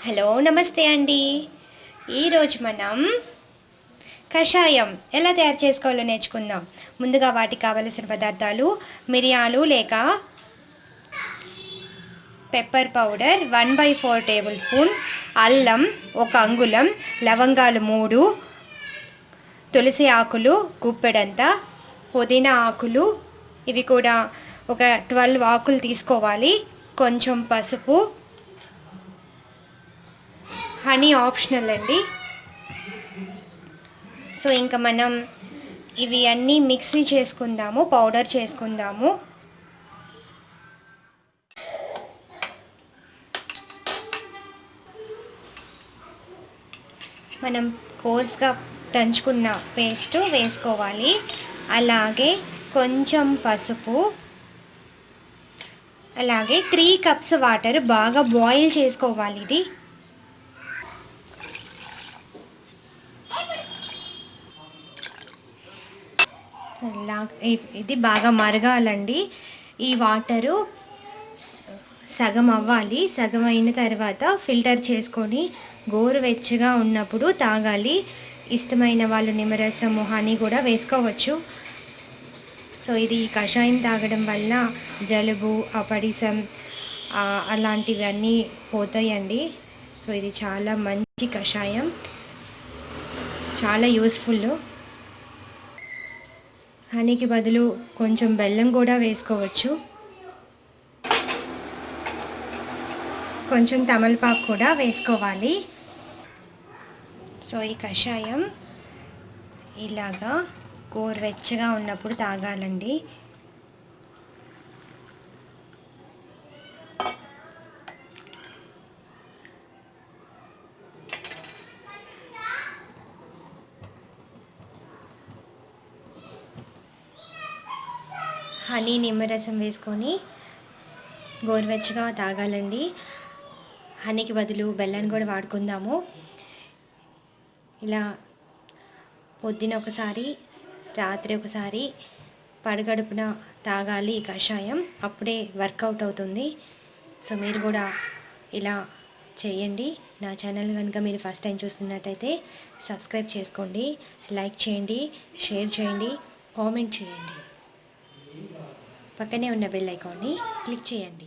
Hello నమస్తే అండి. ఈరోజు మనం కషాయం ఎలా తయారు చేసుకోవాలో నేర్చుకుందాం. ముందుగా వాటికి కావలసిన పదార్థాలు: మిరియాలు లేక పెప్పర్ పౌడర్ 1/4 టేబుల్ స్పూన్, అల్లం 1 అంగుళం, లవంగాలు 3, తులసి ఆకులు గుప్పెడంత, పుదీనా ఆకులు ఇవి కూడా ఒక 12 ఆకులు తీసుకోవాలి. కొంచెం పసుపు, హనీ ఆప్షనల్ అండి. సో ఇంకా మనం ఇవి అన్నీ మిక్సీ చేసుకుందాము, పౌడర్ చేసుకుందాము. మనం కోర్స్గా దంచుకున్న పేస్ట్ వేసుకోవాలి. అలాగే కొంచెం పసుపు, అలాగే 3 కప్స్ వాటర్ బాగా బాయిల్ చేసుకోవాలి. ఇది బాగా మరగాలండి. ఈ వాటరు సగం అవ్వాలి. సగం అయిన తర్వాత ఫిల్టర్ చేసుకొని గోరువెచ్చగా ఉన్నప్పుడు తాగాలి. ఇష్టమైన వాళ్ళు నిమ్మరసము, హనీ కూడా వేసుకోవచ్చు. సో ఇది కషాయం తాగడం వల్ల జలుబు, అపడిసం అలాంటివన్నీ పోతాయండి. సో ఇది చాలా మంచి కషాయం, చాలా యూస్ఫుల్. హనీకి బదులు కొంచెం బెల్లం కూడా వేసుకోవచ్చు. కొంచెం తమలపాకు కూడా వేసుకోవాలి. సో ఈ కషాయం ఇలాగా గోరువెచ్చగా ఉన్నప్పుడు తాగాలండి. హనీ, నిమ్మరసం వేసుకొని గోరువెచ్చగా తాగాలండి. హనీకి బదులు బెల్లాన్ని కూడా వాడుకుందాము. ఇలా పొద్దున ఒకసారి, రాత్రి ఒకసారి, పడగడుపున తాగాలి ఈ కషాయం. అప్పుడే వర్కౌట్ అవుతుంది. సో మీరు కూడా ఇలా చేయండి. నా ఛానల్ కనుక మీరు ఫస్ట్ టైం చూస్తున్నట్టయితే సబ్స్క్రైబ్ చేసుకోండి, లైక్ చేయండి, షేర్ చేయండి, కామెంట్ చేయండి. పక్కనే ఉన్న బెల్ ఐకాన్ని క్లిక్ చేయండి.